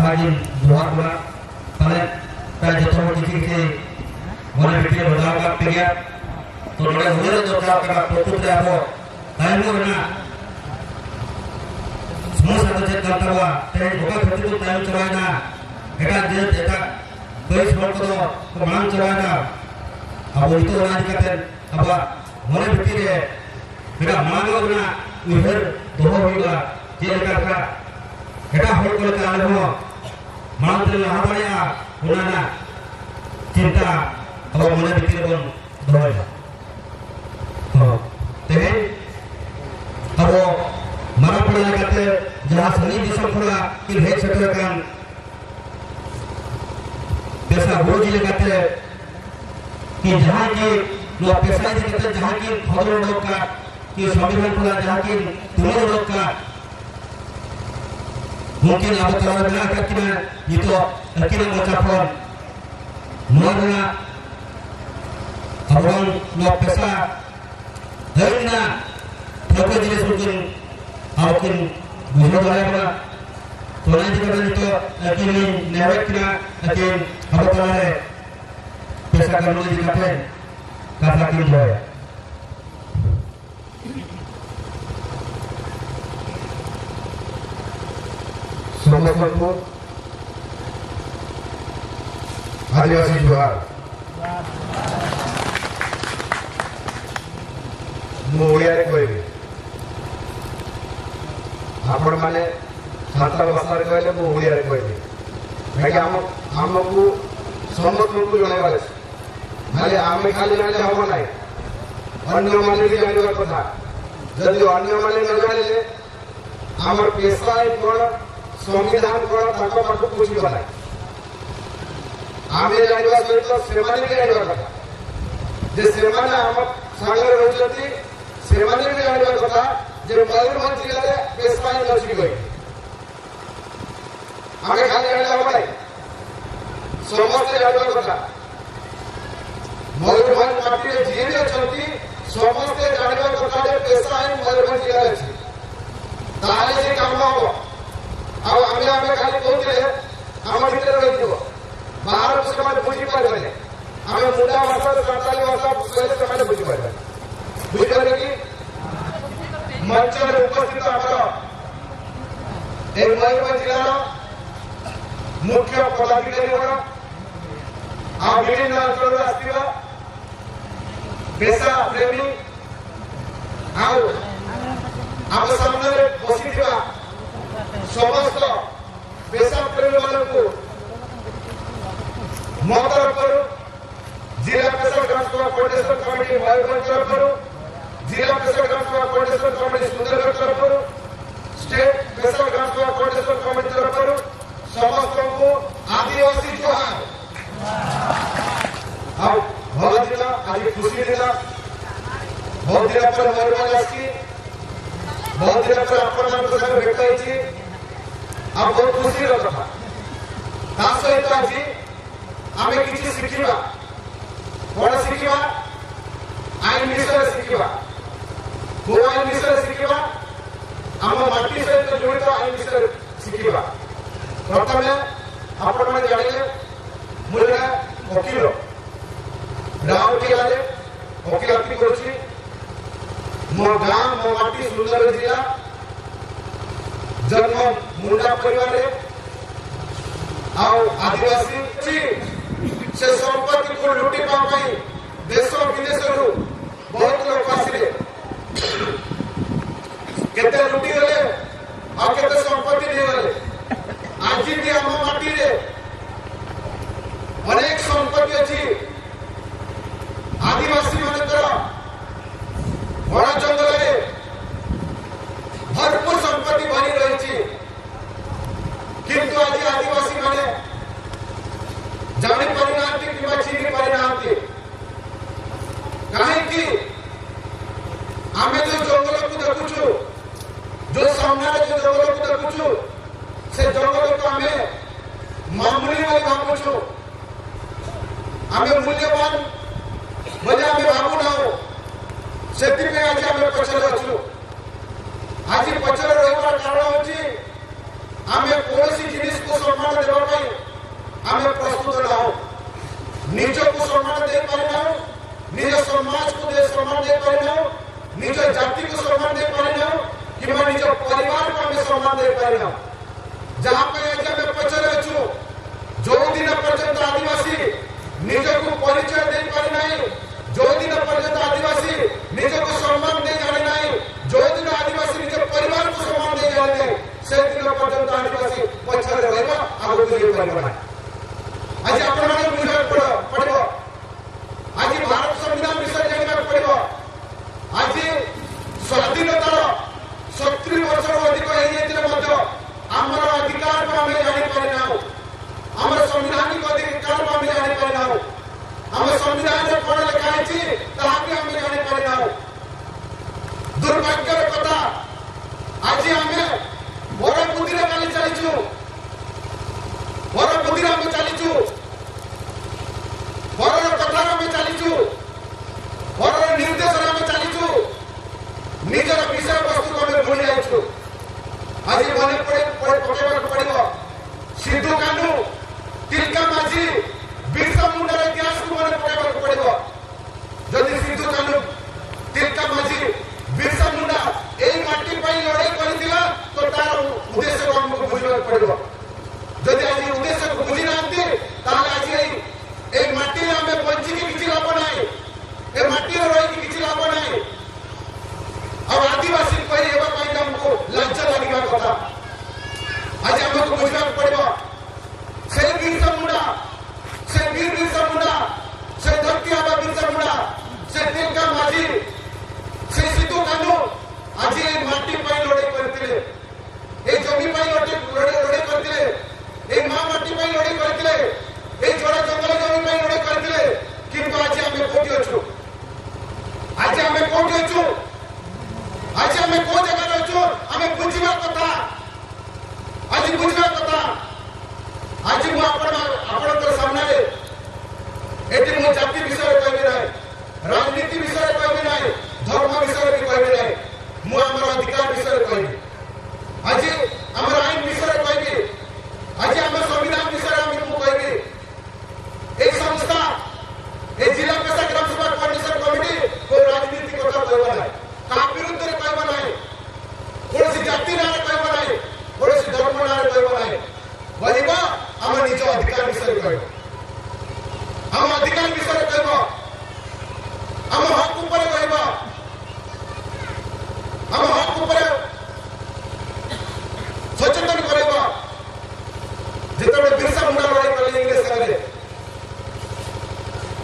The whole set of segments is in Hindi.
बाजी जोहार बोला ताले ताले जतो किसी के मोने बिटिया बदलाव का पेगा तो नोड़े हुए जो क्या का प्रकृति आपो ताइमो ना समोसा तो चेक करता हुआ तेरे धोखा खेती तो ताइम चलाएगा एका जेट एका कोई स्मोक तो मांग चलाएगा अब वो इतो राज करते अब मोने बिटिया मेरा मांग होगा उधर दोनों होगा जेल का एटा हर को काल हो मांगते हमारे उन्होंने चिंता अब मोने बिटिया बन दोहरा तो तेरे अब वो मरा पड़ा करते जहाँ सनी दिशा पड़ा कि भेज सकते हैं पैसा गुरु जी लगाते कि जहाँ की लोग पैसा जी कहते जहाँ की खबरों लोग का कि संविधान पड़ा जहाँ की तुम्हारे लोग का mungkin apa kalau benar kita itu kita mengucapkan mana orang nak pesa karena berapa jenis mungkin mungkin bukan orang तो नहीं दिखता नहीं तो अकेले नेवेट किना अकेले अब तो है पैसा करने के दिखाते काफला क्यों है समझ को आदिवासी जोहार मोड़िया रे कोई आपण माने सातटा भाषा कहले मु ओडिया रे कहले भाई हमको समस्त को जणाइबार माने आमे खाली जाने हम नाही अन्य माने भी जानिबार कथा जदि अन्य माने न जानिले हमर पेशा कोन संविधान कोन ताको पाखु पूछिबा नाही आमे जानिबा सहित सेमाने भी जानिबार कथा जे सेमाने हम सागर रहउछथि सेमाने भी जानिबार कथा जे मयूरभंज जिल्ला रे पेशा नसी गई आगे खाली जाने हम नहीं समस्त जानिबार कथा मयूरभंज माटी रे जे अछंती समस्त जानिबार कथा जे पेशा है मयूरभंज जिल्ला रे ताले से काम हो अब आमे खाली कहते हम भीतर रही जीव बाहर से समाज बुझी पारे आमे मुंडा भाषा साताली भाषा पहले समाज बुझी पारे बुझी पारे कि मंच में उपस्थित आमर ए मयूरभंज जिल्ला मुख्य पदाधिकारी आ विभिन्न अंचल आसवा पेशा प्रेमी आम सामने बसी समस्त पेशा प्रेमी मान मो तरफ जिला पेशा ट्रांसफर कोऑर्डिनेशन कमिटी मयूरभंज तरफ जिला पेशा ट्रांसफर कोऑर्डिनेशन कमिटी सुंदरगढ़ तरफ स्टेट पेशा ट्रांसफर कोऑर्डिनेशन कमिटी तरफ समस्त को आदिवासी जोहार भला जिला आज खुशी दिला बहुत दिन पर मयूरभंज आसी बहुत दिन पर आपण मान संग भेट होइछि आ बहुत खुशी रखा ता सहित आज आमे किछि शिखिबा कोन शिखिबा आईन विषय शिखिबा को आईन विषय शिखिबा आम माटी सहित जड़ित आईन विषय शिखिबा प्रथम आपण मैंने जानिले मुझे वकील राउरकेला वकीलाती करुछि मो गाँव मो माटी सुंदरगढ़ जिला जन्म मुंडा परिवार आदिवासी से संपत्ति को लुटी पाई देश विदेश बहुत लोग आसिले केते लुटी गले और केते संपत्ति दे गले आज भी आम माटी रे अनेक संपत्ति अच्छी आदिवासी मानकर बड़ा जंगल भरपूर संपत्ति बनी रही किंतु आज आदिवासी माने जानी पारि ना कि चिन्ह पारि ना कहीं आमे जो जंगल को देखुछु जो सामने जो जंगल को देखुछु से जंगल को आमे मामूली नहीं भावुछु आमे मूल्यवान बोले आमे भावु ना हो सेति में आज आमे पछर अछु आज पछर रहबार कारण होची आमे कौन जिनिस को सम्मान देवा आमे प्रस्तुत ना निज को सम्मान दे पारिना निज समाज को सम्मान दे पारिना निज जाति को सम्मान दे पारिना कि निज परिवार को आमे सम्मान दे पारिना जहां पे आज आमे पचरे अछु जो दिन पर्यंत आदिवासी निज को परिचय दे पारि नाही जो दिन पर्यंत आदिवासी निज को सम्मान दे जाने नाही जो दिन आदिवासी निज परिवार को सम्मान दे जाने से दिन पर्यंत आदिवासी पचरे रहबा आगु के परिवार आज आपण माने बुझा पड़ो आज भारत संविधान विषय जानना पड़ो आज स्वाधीनता 70 वर्ष अधिक हो आमर अधिकार को आम जानी पारिना आमर संविधानिक अधिकार को आम जानी पारिना आम संविधान कौन लिखाई आम जानी पारिना दुर्भाग्यर कथा आज आम वर बुद्धि काली चलीचु वर बुद्धि आम चलीचु वर कथा आम चलीचु वर निर्देश आम चलीचु निजर विषय वस्तु को आम भूली जाइछु आज मन पकड़ पड़ो सिद्धू कानू तिलका माझी बिरसा मुंडार इतिहास को मन पकड़ पड़ो जदि सिद्धू कानू तिलका माझी बिरसा मुंडा एई माटी पई लड़ाई करथिला तो तार उद्देश्य को हमको बुझिबा पड़ो जदि आज उद्देश्य को बुझी नांती ताले आज एई माटी हमें पंची की किछि लाभ नाही ए माटी रे रही किछि लाभ नाही अब आदिवासी कोई एवं कोई हमको लज्जा लगेगा कथा आज हमको बुझना पड़ेगा से बिरसा मुंडा से धरती आबा बिरसा मुंडा से तिलका माझी से सिद्धू कानू आज ये माटी पाई लड़ाई करथिले ए जमी पाई लड़ाई करथिले ए मां माटी पाई लड़ाई करथिले ए जोड़ा जंगल जमी पाई लड़ाई करथिले किंतु आज हमें कोठी अछु आज हमें कोठी अछु आज हमें को जगह रहो हमें बुझिबा कथा आज बुझिबा कथा आज मु आपण तो सामने एटी मु जाति विषय कहबे नाही राजनीति विषय कहबे नाही धर्म विषय भी कहबे नाही मु हमर अधिकार विषय कहबे आज हमर आईन विषय कहबे आज हमर संविधान विषय हम कहबे एक संस्था ए जिला पेशा ग्राम सभा कोऑर्डिनेशन कमिटी को राजनीति कथा कहबे नाही का विरुद्ध रे कहबा नाही कोनसी जाति ना कहबा नाही कोनसी धर्म ना कहबा नाही वहिबा हम निज अधिकार विषय कहबो हम अधिकार विषय कहबो हम हक ऊपर कहबो हम हक ऊपर सचेतन करबो जेतबे बिरसा मुंडा लड़ाई करले इंग्लिश करे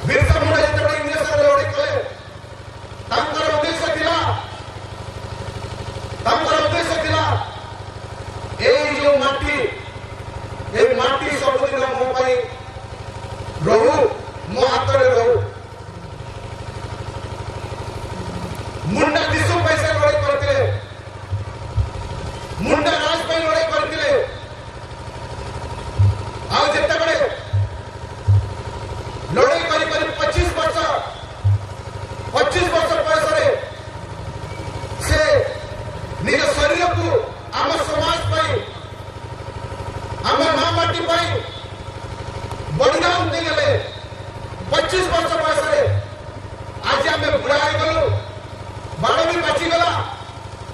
बिरसा मुंडा जेतबे इंग्लिश लड़ाई करे तांकर उद्देश्य थिला एई जो माटी सब दिन मो पाई रहू मो हाथ रे रहू मुंडा दिसु पैसा लड़ाई करथिले मुंडा राज पे लड़ाई करथिले आ जेते बड़े लड़ाई करी 25 वर्ष बयस रे से निज शरीर को आम समाज पाई आम मां माटी पाई बलिदान दे गले 25 वर्ष बयस रे आज आम बुढ़ा हो गलु बाण भी बाची गला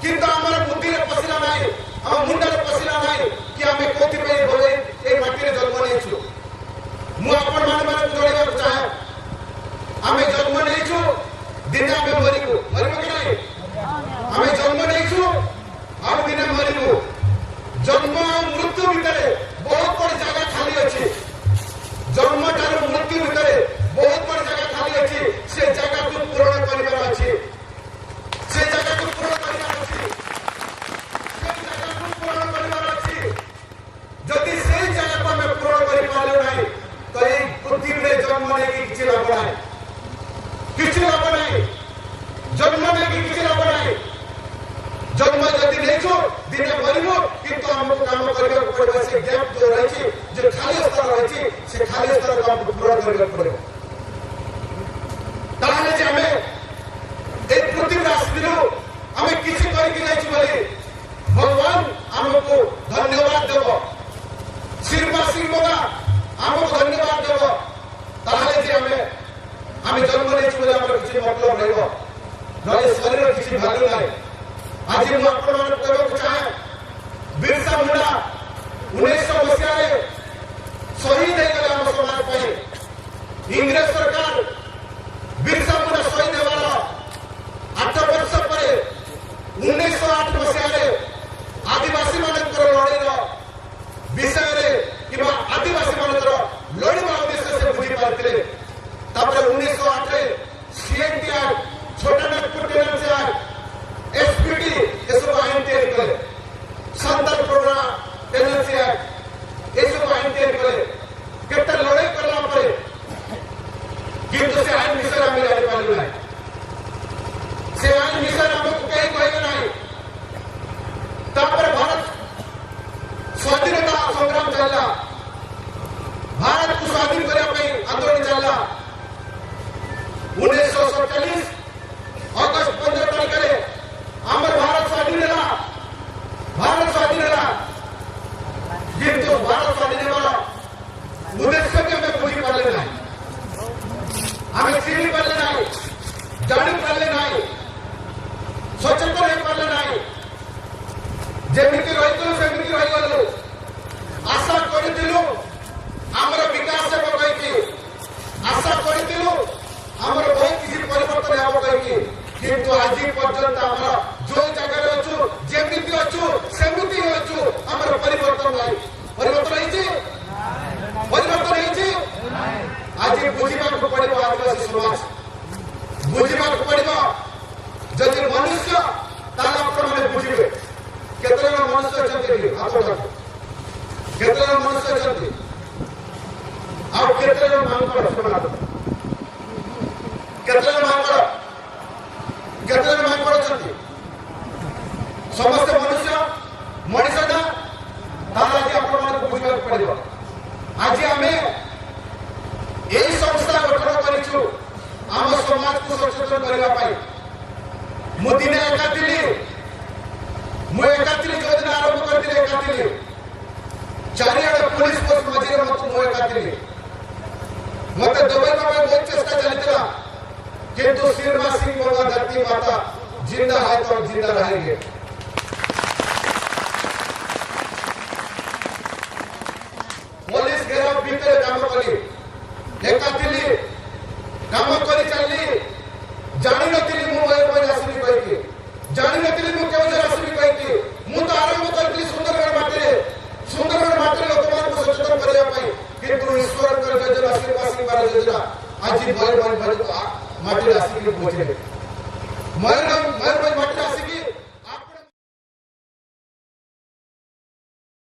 किंतु आमर बुद्धि रे पसिला नाही आम मुंडा रे पसिला नाही कि आम कोथि पे भले ए माटी रे जन्म नेछु मु आपण मान जोड़ेगा चाहे आम जन्म नेछु दिन आम मरिबु कि नहीं आम जन्म नेछु आउ दिन मरिबु जन्म मृत्यु भितर बहुत बड़ जगह खाली अछि जन्म ठार मृत्यु भितर बहुत बड़ जगह खाली अछि से जगह को पूर्ण करिबार अछि से जगह को पूर्ण करिबार अछि से जगह को पूर्ण करिबार अछि जदि से जगह को हम पूर्ण करि पाले नाही तो ए पृथ्वी रे जन्म नै किछि लाभ नाही किछि लाभ नाही जन्म नै किछि लाभ नाही जन्म जदि नेछो दिने मरिबो किंतु हमको काम करिबा पड़बा से गैप जो रही जे खाली स्तर रही से खाली स्तर को हमको पूरा करिबा पड़बो ताले जे हमें ए पृथ्वी राष्ट्र हमें किछि करि कि जाइछि बोले भगवान हमको धन्यवाद देबो किसी भालू ना आज ମୁଁ ଆପଣମାନଙ୍କୁ କହିବାକୁ ଚାହେଁ ବିରସା ମୁଣ୍ଡା 1900 ମସିହାରେ ଶହୀଦ ହେଇଗଲେ ଆମ ସମାଜ ପାଇଁ ଇଂରେଜ ସରକାର ବିରସା ମୁଣ୍ଡା ଶହୀଦ ହେବାର 8 ବର୍ଷ ପରେ 1908 ମସିହାରେ आदिवासी ମାନଙ୍କର ଲଢ଼େଇର ବିଷୟରେ କିମ୍ବା ଆଦିବାସୀ ମାନଙ୍କର ଲଢ଼ିବା ଉଦ୍ଦେଶ୍ୟ ସେ ବୁଝି ପାରିଥିଲେ ତାପରେ 1908 ରେ सीएनटी एक्ट छोटा नागपुर टेनेंसी एक्ट एसपीटी एसब आईन तैयारी कले संताल प्रोग्राम टेनेंसी एक्ट एसब आईन तैयारी कले केते लड़ाई करला परे किंतु से आईन विषय हम जानि पालु नाही से आईन विषय हमको कहीं कहले नाही तापर भारत स्वाधीनता संग्राम चलला भारत को स्वाधीन करने पे आंदोलन चलला 1947 अगस्त 15 तारीख रे हमर भारत स्वाधीन होला किंतु भारत स्वाधीन होला उद्देश्य के हमें बुझी पाले नहीं हमें चिन्ह पाले नहीं जानी पाले नहीं सचेतन हो पाले नहीं जेमिति रहितु सेमिति रहि गलु आशा करितिलु हमर विकास हेबो कहि आशा करितिलु हमर बहुत किसी परिवर्तन हेबो कहि किंतु आज पर्यंत हमर जो जगह अछु जेमिति अछु सेमिति अछु हमर परिवर्तन नाही परिवर्तन हेछि आज बुझिबा को पड़िबो आदिवासी समाज बुझिबा को पड़िबो जदि मनुष्य ताला अपन माने बुझिबे केतरा मनुष्य अछंती आपण केतरा मनुष्य अछंती आ केतरा मांगड़ समाज केतरा मांगड़ अछंती समस्त मनुष्य मनीषा ताला जे आपण माने बुझिबा को पड़िबो आज हमें यही संस्था गठन करिछु आम समाज को सचेतन करबा पाई मु दिने एकातिली योजना आरंभ करथिले एकातिली चारियाडे पुलिस फोर्स मझिरे मु एकातिली मते दबाइबा ପାଇଁ बहुत चेष्टा चलितला किंतु सिरमा सिंह मोगा धरती माता जिंदा है तो जिंदा रहेंगे पुलिस घेराव भीतर काम कली एकातिली काम करी चलली जानि नथिली मु मयूरभंज आसबी कहि जानि नथिली मु केवल आसबी कहि मु तो आरंभ करथि सुंदरगढ़ माटी लोकमान को सचेतन करबा पई किंतु ईश्वर कर योजना आशीर्वाद योजना आज मयूरभंज माटी आसबी पहुंचे मयूरभंज माटी